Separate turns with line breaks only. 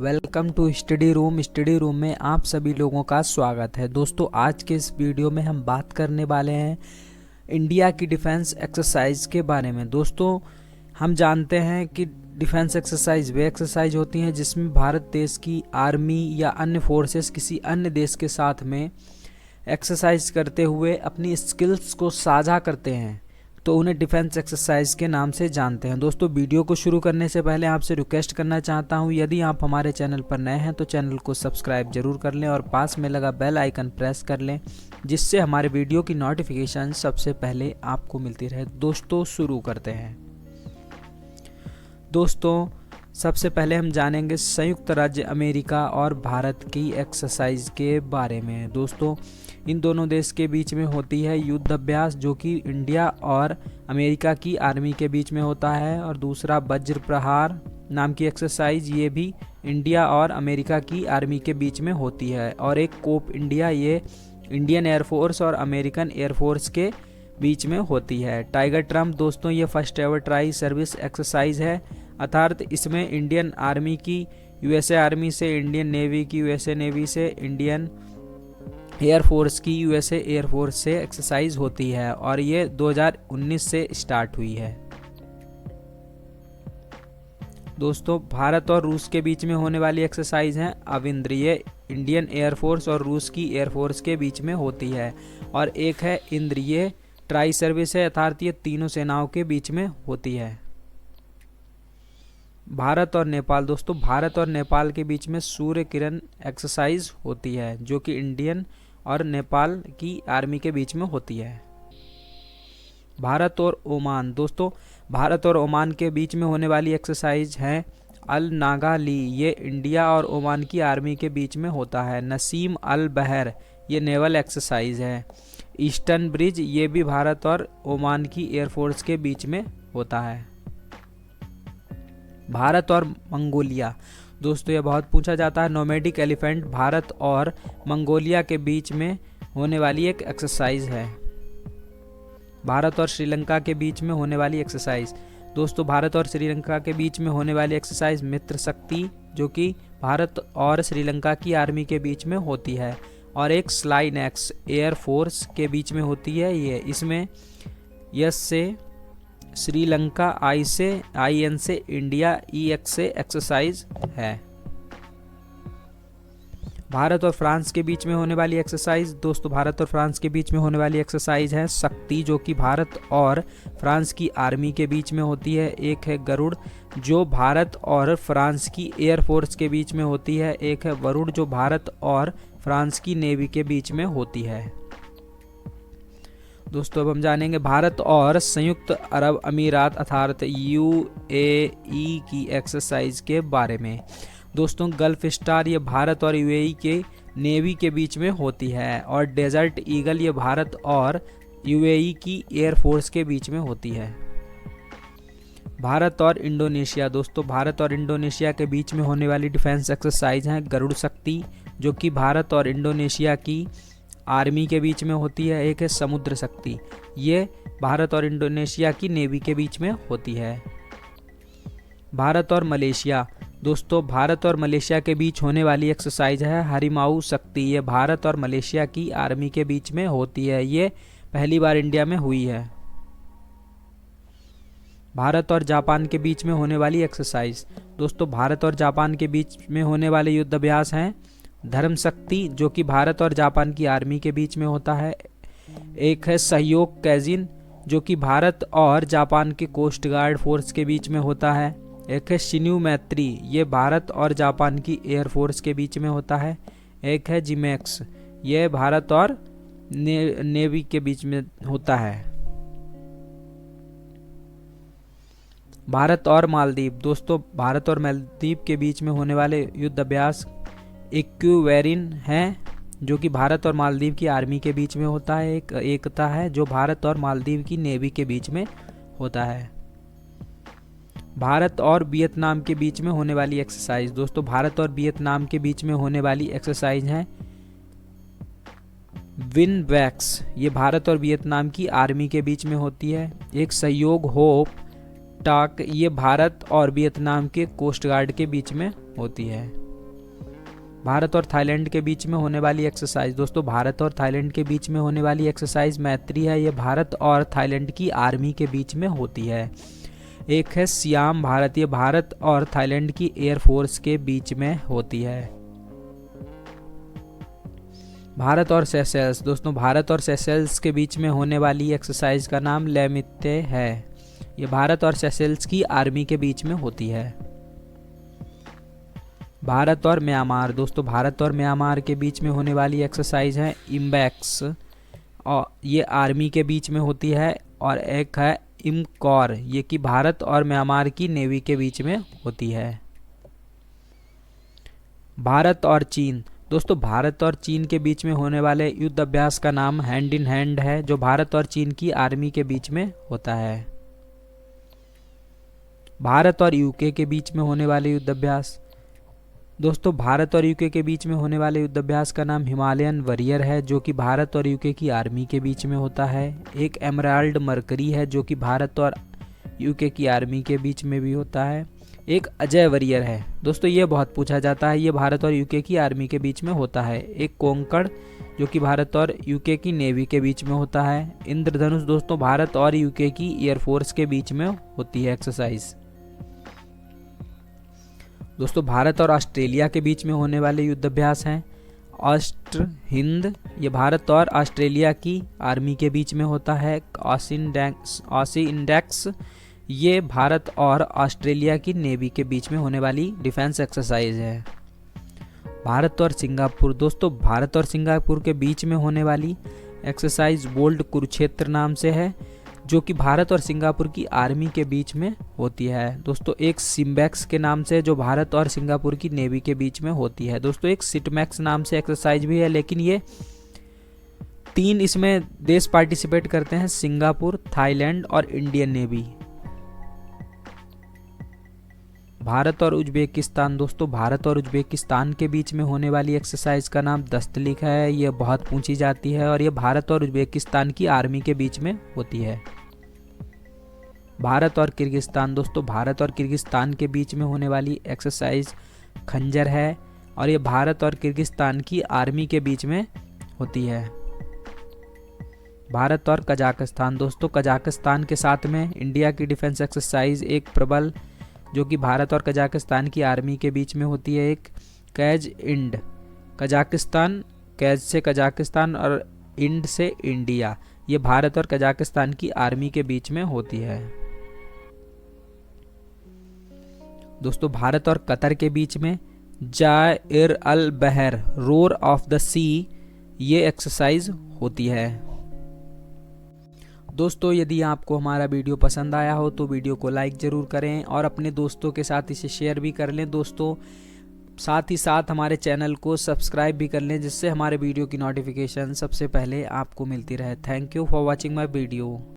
Welcome to study room. Study room में आप सभी लोगों का स्वागत है। दोस्तों, आज के इस वीडियो में हम बात करने वाले हैं इंडिया की डिफेंस एक्सरसाइज के बारे में। दोस्तों, हम जानते हैं कि डिफेंस एक्सरसाइज वे एक्सरसाइज होती हैं जिसमें भारत देश की आर्मी या अन्य फोर्सेस किसी अन्य देश के साथ में एक्सरसाइज करते हुए अपनी स्किल्स को साझा करते हैं, तो उन्हें डिफेंस एक्सरसाइज के नाम से जानते हैं। दोस्तों, वीडियो को शुरू करने से पहले आपसे रिक्वेस्ट करना चाहता हूं, यदि आप हमारे चैनल पर नए हैं तो चैनल को सब्सक्राइब जरूर कर लें और पास में लगा बेल आइकन प्रेस कर लें, जिससे हमारे वीडियो की नोटिफिकेशन सबसे पहले आपको मिलती रहे। दोस्तों, शुरू करते हैं। दोस्तों, सबसे पहले हम जानेंगे संयुक्त राज्य अमेरिका और भारत की एक्सरसाइज के बारे में। दोस्तों, इन दोनों देश के बीच में होती है युद्ध अभ्यास, जो कि इंडिया और अमेरिका की आर्मी के बीच में होता है, और दूसरा वज्र प्रहार नाम की एक्सरसाइज, ये भी इंडिया और अमेरिका की आर्मी के बीच में होती है, और एक कोप इंडिया, ये इंडियन एयरफोर्स और अमेरिकन एयरफोर्स के बीच में होती है। टाइगर ट्रम्प, दोस्तों, ये first ever tri service exercise है, अर्थात इसमें इंडियन आर्मी की यूएसए आर्मी से, इंडियन नेवी की यूएसए नेवी से, इंडियन एयरफोर्स की यूएसए एयरफोर्स से एक्सरसाइज होती है, और ये 2019 से स्टार्ट हुई है। दोस्तों, भारत और रूस के बीच में होने वाली एक्सरसाइज है अविंद्र, ये इंडियन एयरफोर्स और रूस की एयरफोर्स के बीच में होती है, और एक है इंद्र, ये ट्राई सर्विस है, अर्थात ये तीनों सेनाओं के बीच में होती है। भारत और नेपाल, दोस्तों, भारत और नेपाल के बीच में सूर्य किरण एक्सरसाइज होती है, जो कि इंडियन और नेपाल की आर्मी के बीच में होती है। भारत और ओमान, दोस्तों, भारत और ओमान के बीच में होने वाली एक्सरसाइज है अल नागा ली, ये इंडिया और ओमान की आर्मी के बीच में होता है। नसीम अल बहर, ये नेवल एक्सरसाइज है। ईस्टर्न ब्रिज, ये भी भारत और ओमान की एयरफोर्स के बीच में होता है। भारत और मंगोलिया, दोस्तों, यह बहुत पूछा जाता है। नोमैडिक एलिफेंट भारत और मंगोलिया के बीच में होने वाली एक एक्सरसाइज है। भारत और श्रीलंका के बीच में होने वाली एक्सरसाइज, दोस्तों, भारत और श्रीलंका के बीच में होने वाली एक्सरसाइज मित्र शक्ति, जो कि भारत और श्रीलंका की आर्मी के बीच में होती है, और एक स्लाइनेक्स एयरफोर्स के बीच में होती है। ये इसमें यस से श्रीलंका, आई से IN से इंडिया, EX से एक्सरसाइज है। भारत और फ्रांस के बीच में होने वाली एक्सरसाइज, दोस्तों, भारत और फ्रांस के बीच में होने वाली एक्सरसाइज है शक्ति, जो कि भारत और फ्रांस की आर्मी के बीच में होती है। एक है गरुड़, जो भारत और फ्रांस की एयरफोर्स के बीच में होती है। एक है वरुण, जो भारत और फ्रांस की नेवी के बीच में होती है। दोस्तों, अब हम जानेंगे भारत और संयुक्त अरब अमीरात अर्थात UAE की एक्सरसाइज के बारे में। दोस्तों, गल्फ स्टार, ये भारत और UAE के नेवी के बीच में होती है, और डेजर्ट ईगल, ये भारत और UAE की एयरफोर्स के बीच में होती है। भारत और इंडोनेशिया, दोस्तों, भारत और इंडोनेशिया के बीच में होने वाली डिफेंस एक्सरसाइज है गरुड़ शक्ति, जो कि भारत और इंडोनेशिया की आर्मी के बीच में होती है। एक है समुद्र शक्ति, ये भारत और इंडोनेशिया की नेवी के बीच में होती है। भारत और मलेशिया, दोस्तों, भारत और मलेशिया के बीच होने वाली एक्सरसाइज है हरिमाऊ शक्ति, ये भारत और मलेशिया की आर्मी के बीच में होती है। ये पहली बार इंडिया में हुई है। भारत और जापान के बीच में होने वाली एक्सरसाइज, दोस्तों, भारत और जापान के बीच में होने वाले युद्ध अभ्यास हैं धर्म शक्ति, जो कि भारत और जापान की आर्मी के बीच में होता है। एक है सहयोग कैजिन, जो कि भारत और जापान के कोस्ट गार्ड फोर्स के बीच में होता है। एक है शिन्यू मैत्री, ये भारत और जापान की एयरफोर्स के बीच में होता है। एक है जिमेक्स, ये भारत और नेवी के बीच में होता है। भारत और मालदीव, दोस्तों, भारत और मालदीव के बीच में होने वाले युद्ध अभ्यास इक्वेरिन है, जो कि भारत और मालदीव की आर्मी के बीच में होता है। एक एकता है, जो भारत और मालदीव की नेवी के बीच में होता है। भारत और वियतनाम के बीच में होने वाली एक्सरसाइज, दोस्तों, भारत और वियतनाम के बीच में होने वाली एक्सरसाइज है विनवैक्स, ये भारत और वियतनाम की आर्मी के बीच में होती है। एक सहयोग होप टाक, ये भारत और वियतनाम के कोस्ट गार्ड के बीच में होती है। भारत और थाईलैंड के बीच में होने वाली एक्सरसाइज, दोस्तों भारत और थाईलैंड के बीच में होने वाली एक्सरसाइज मैत्री है। ये भारत और थाईलैंड की आर्मी के बीच में होती है। एक है सियाम भारत, ये भारत और थाईलैंड की एयरफोर्स के बीच में होती है। भारत और सेशेल्स, दोस्तों भारत और सेशेल्स के बीच में होने वाली एक्सरसाइज का नाम लेमिते है। ये भारत और सेशेल्स की आर्मी के बीच में होती है। भारत और म्यांमार, दोस्तों भारत और म्यांमार के बीच में होने वाली एक्सरसाइज है इम्बैक्स, और ये आर्मी के बीच में होती है। और एक है इमकॉर, ये कि भारत और म्यांमार की नेवी के बीच में होती है। भारत और चीन, दोस्तों भारत और चीन के बीच में होने वाले युद्ध अभ्यास का नाम हैंड इन हैंड है, जो भारत और चीन की आर्मी के बीच में होता है। भारत और यूके के बीच में होने वाले युद्ध अभ्यास, दोस्तों भारत और यूके के बीच में होने वाले युद्ध अभ्यास का नाम हिमालयन वॉरियर है, जो कि भारत और यूके की आर्मी के बीच में होता है। एक एमराल्ड मरकरी है, जो कि भारत और यूके की आर्मी के बीच में भी होता है। एक अजय वॉरियर है, दोस्तों ये बहुत पूछा जाता है, ये भारत और यूके की आर्मी के बीच में होता है। एक कोंकण, जो कि भारत और यूके की नेवी के बीच में होता है। इंद्रधनुष, दोस्तों भारत और यूके की एयरफोर्स के बीच में होती है एक्सरसाइज। दोस्तों भारत और ऑस्ट्रेलिया के बीच में होने वाले युद्ध अभ्यास हैं ऑस्ट्र हिंद, ये भारत और ऑस्ट्रेलिया की आर्मी के बीच में होता है। ऑसी इंडेक्स, ये भारत और ऑस्ट्रेलिया की नेवी के बीच में होने वाली डिफेंस एक्सरसाइज है। भारत और सिंगापुर, दोस्तों भारत और सिंगापुर के बीच में होने वाली एक्सरसाइज बोल्ड कुरुक्षेत्र नाम से है, जो कि भारत और सिंगापुर की आर्मी के बीच में होती है। दोस्तों एक सिम्बैक्स के नाम से, जो भारत और सिंगापुर की नेवी के बीच में होती है। दोस्तों एक सिटमैक्स नाम से एक्सरसाइज भी है, लेकिन ये 3 इसमें देश पार्टिसिपेट करते हैं, सिंगापुर, थाईलैंड और इंडियन नेवी। भारत और उज्बेकिस्तान, दोस्तों भारत और उज्बेकिस्तान के बीच में होने वाली एक्सरसाइज का नाम दस्तलिक है, ये बहुत पूछी जाती है और ये भारत और उज्बेकिस्तान की आर्मी के बीच में होती है। भारत और किर्गिस्तान, दोस्तों भारत और किर्गिस्तान के बीच में होने वाली एक्सरसाइज खंजर है, और ये भारत और किर्गिस्तान की आर्मी के बीच में होती है। भारत और कजाकिस्तान, दोस्तों कजाकिस्तान के साथ में इंडिया की डिफेंस एक्सरसाइज एक प्रबल, जो कि भारत और कजाकिस्तान की आर्मी के बीच में होती है। एक कैज इंड, कजाकिस्तान, कैज से कजाकिस्तान और इंड से इंडिया, ये भारत और कजाकिस्तान की आर्मी के बीच में होती है। दोस्तों भारत और कतर के बीच में जाइर अल बहर, रोर ऑफ द सी, ये एक्सरसाइज होती है। दोस्तों यदि आपको हमारा वीडियो पसंद आया हो तो वीडियो को लाइक ज़रूर करें और अपने दोस्तों के साथ इसे शेयर भी कर लें दोस्तों। साथ ही साथ हमारे चैनल को सब्सक्राइब भी कर लें, जिससे हमारे वीडियो की नोटिफिकेशन सबसे पहले आपको मिलती रहे। Thank you for watching my video.